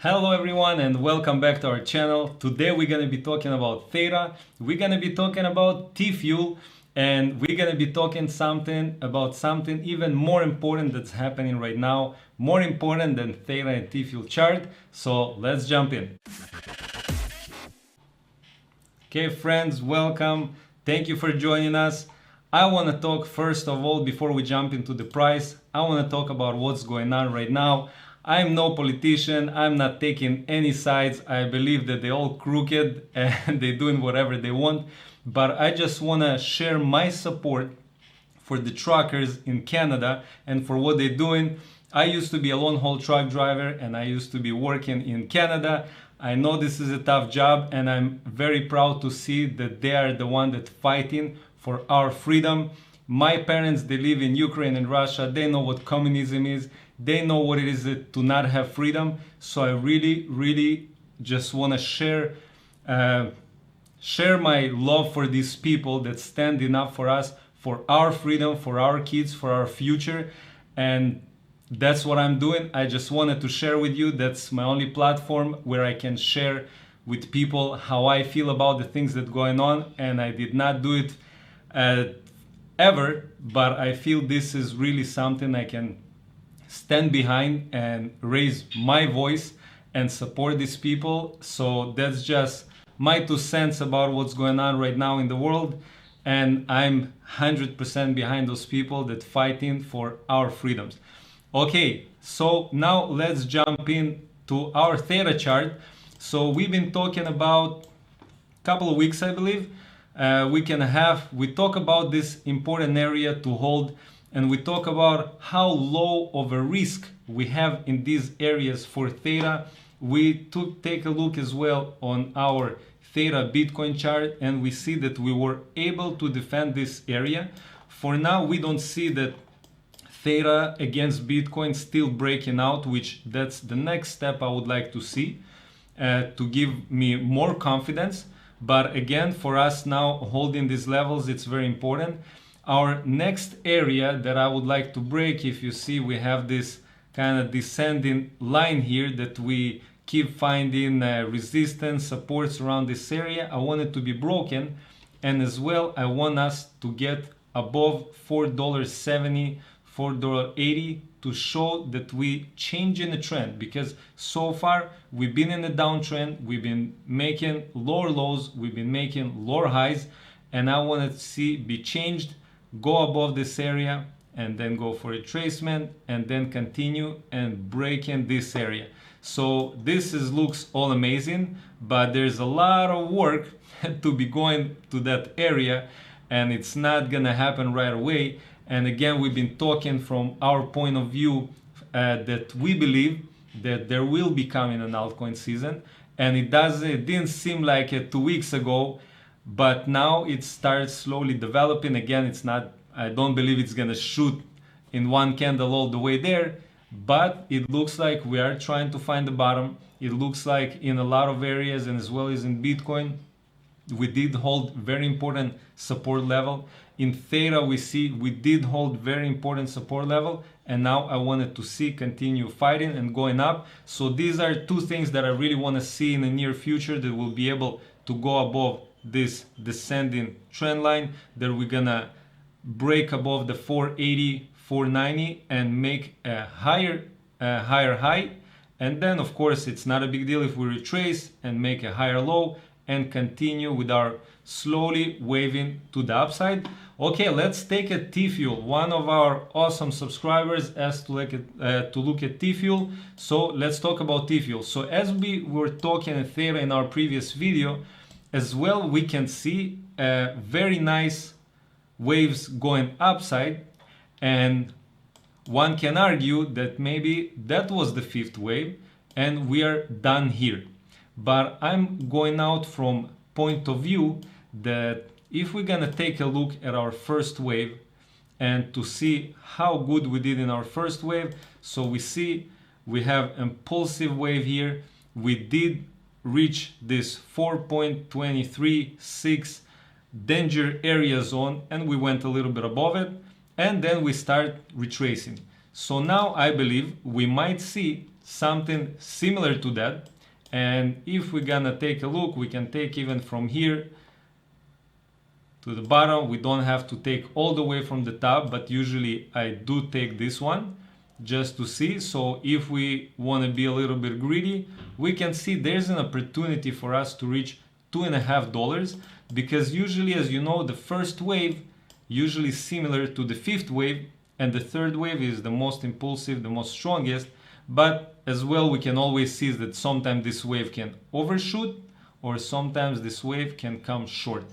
Hello everyone and welcome back to our channel. Today we're going to be talking about Theta, we're going to be talking about TFuel, and we're going to be talking about something even more important that's happening right now, more important than Theta and TFuel chart. So let's jump in. Okay friends, welcome. Thank you for joining us. I want to talk first of all, before we jump into the price, I want to talk about what's going on right now. I'm no politician, I'm not taking any sides. I believe that they're all crooked and they're doing whatever they want. But I just want to share my support for the truckers in Canada and for what they're doing. I used to be a long haul truck driver and I used to be working in Canada. I know this is a tough job and I'm very proud to see that they are the one that fighting for our freedom. My parents, they live in Ukraine and Russia. They know what communism is. They know what it is to not have freedom. So I really just want to share my love for these people that standing up for us, for our freedom, for our kids, for our future. And that's what I'm doing. I just wanted to share with you. That's my only platform where I can share with people how I feel about the things that are going on. And I did not do it ever, but I feel this is really something I can stand behind and raise my voice and support these people. So that's just my 2 cents about what's going on right now in the world. And I'm 100% behind those people that fighting for our freedoms. Okay, so now let's jump in to our Theta chart. So we've been talking about a couple of weeks, I believe, we talk about this important area to hold, and we talk about how low of a risk we have in these areas for Theta. We take a look as well on our Theta Bitcoin chart, and we see that we were able to defend this area. For now, we don't see that Theta against Bitcoin still breaking out, which that's the next step I would like to see to give me more confidence. But again, for us now holding these levels, it's very important. Our next area that I would like to break, if you see, we have this kind of descending line here that we keep finding resistance, supports around this area. I want it to be broken. And as well, I want us to get above $4.70, $4.80 to show that we changing the trend, because so far we've been in a downtrend, we've been making lower lows, we've been making lower highs, and I want to see be changed, go above this area and then go for retracement and then continue and break in this area. So this looks all amazing, but there's a lot of work to be going to that area, and it's not gonna happen right away. And again, we've been talking from our point of view that we believe that there will be coming an altcoin season, and it didn't seem like it 2 weeks ago, but now it starts slowly developing. Again, it's not, I don't believe it's gonna shoot in one candle all the way there, but it looks like we are trying to find the bottom. It looks like in a lot of areas, and as well as in Bitcoin, we did hold very important support level. In Theta, we see we did hold very important support level, and now I wanted to see continue fighting and going up. So these are 2 things that I really want to see in the near future, that will be able to go above this descending trend line, that we're gonna break above the 480, 490 and make a higher high. And then of course it's not a big deal if we retrace and make a higher low and continue with our slowly waving to the upside. Okay, let's take a TFuel. One of our awesome subscribers asked to look at TFuel. So let's talk about TFuel. So as we were talking at Theta in our previous video, as well, we can see very nice waves going upside, and one can argue that maybe that was the 5th wave and we are done here. But I'm going out from point of view that if we're gonna take a look at our first wave and to see how good we did in our first wave, so we see we have impulsive wave here. We did reach this 4.236 danger area zone, and we went a little bit above it, and then we start retracing. So now I believe we might see something similar to that. And if we're gonna take a look, we can take even from here to the bottom. We don't have to take all the way from the top, but usually I do take this one just to see. So if we want to be a little bit greedy, we can see there's an opportunity for us to reach $2.50, because usually, as you know, the first wave usually similar to the fifth wave, and the third wave is the most impulsive, the most strongest. But as well, we can always see that sometimes this wave can overshoot, or sometimes this wave can come short.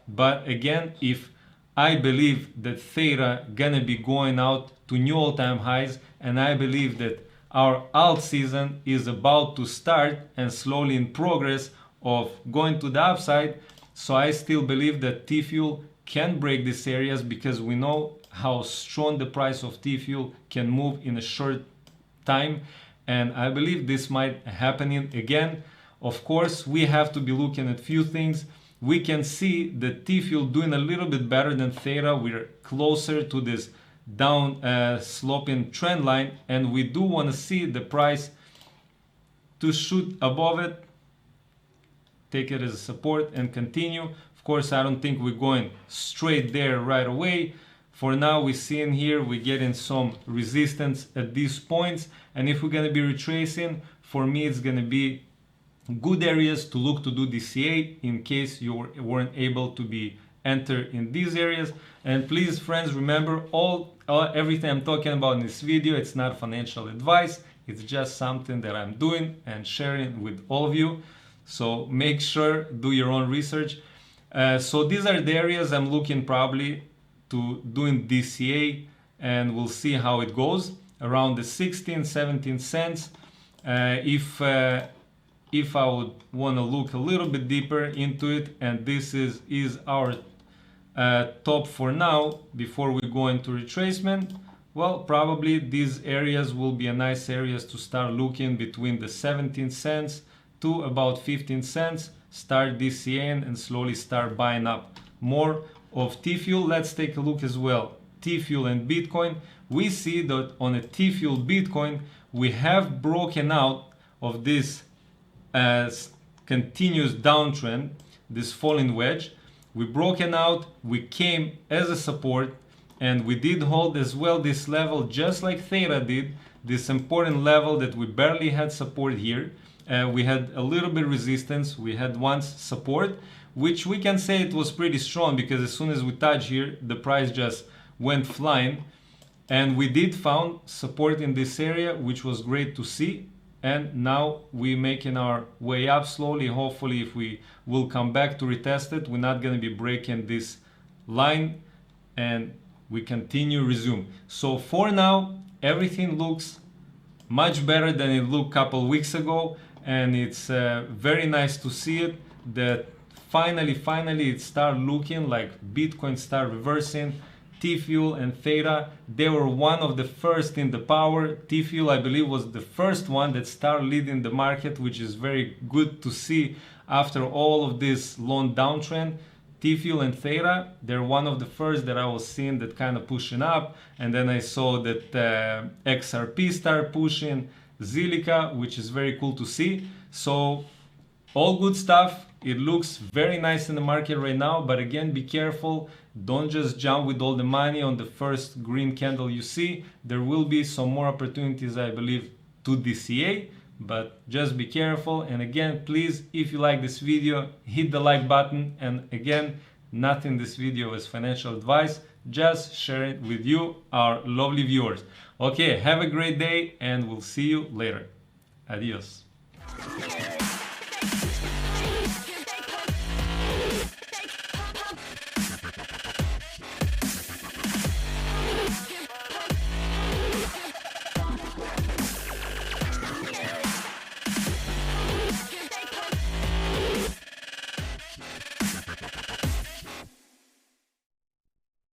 But again, if I believe that Theta gonna be going out to new all-time highs, and I believe that our alt season is about to start and slowly in progress of going to the upside. So I still believe that TFuel can break these areas, because we know how strong the price of TFuel can move in a short time, and I believe this might happen again. Of course, we have to be looking at few things. We can see the TFuel doing a little bit better than Theta. We're closer to this down sloping trend line, and we do want to see the price to shoot above it, take it as a support and continue. Of course, I don't think we're going straight there right away. For now, we're seeing here, we're getting some resistance at these points, and if we're going to be retracing, for me it's going to be good areas to look to do DCA in case you weren't able to be enter in these areas. And please, friends, remember everything I'm talking about in this video, it's not financial advice, it's just something that I'm doing and sharing with all of you. So make sure do your own research. So these are the areas I'm looking probably to doing DCA, and we'll see how it goes around the 16-17 cents. If I would want to look a little bit deeper into it, and this is our top for now before we go into retracement, well, probably these areas will be a nice areas to start looking between the 17 cents to about 15 cents, start DCAing and slowly start buying up more of TFuel. Let's take a look as well. TFuel and Bitcoin. We see that on a TFuel Bitcoin, we have broken out of this continuous downtrend, this falling wedge. We broken out, we came as a support, and we did hold as well this level, just like Theta did, this important level that we barely had support here. We had a little bit resistance, we had once support, which we can say it was pretty strong, because as soon as we touch here, the price just went flying, and we did found support in this area, which was great to see. And now we're making our way up slowly. Hopefully, if we will come back to retest it, we're not going to be breaking this line, and we continue resume. So for now, everything looks much better than it looked a couple weeks ago, and it's very nice to see it that finally it start looking like Bitcoin start reversing. TFuel and Theta, they were one of the first in the power. TFuel, I believe, was the first one that started leading the market, which is very good to see after all of this long downtrend. TFuel and Theta, they're one of the first that I was seeing that kind of pushing up, and then I saw that XRP start pushing, Zilliqa, which is very cool to see. So all good stuff. It looks very nice in the market right now, but again, be careful. Don't just jump with all the money on the first green candle you see. There will be some more opportunities, I believe, to DCA, but just be careful. And again, please, if you like this video, hit the like button. And again, nothing in this video is financial advice, just share it with you, our lovely viewers. Okay, have a great day, and we'll see you later. Adios.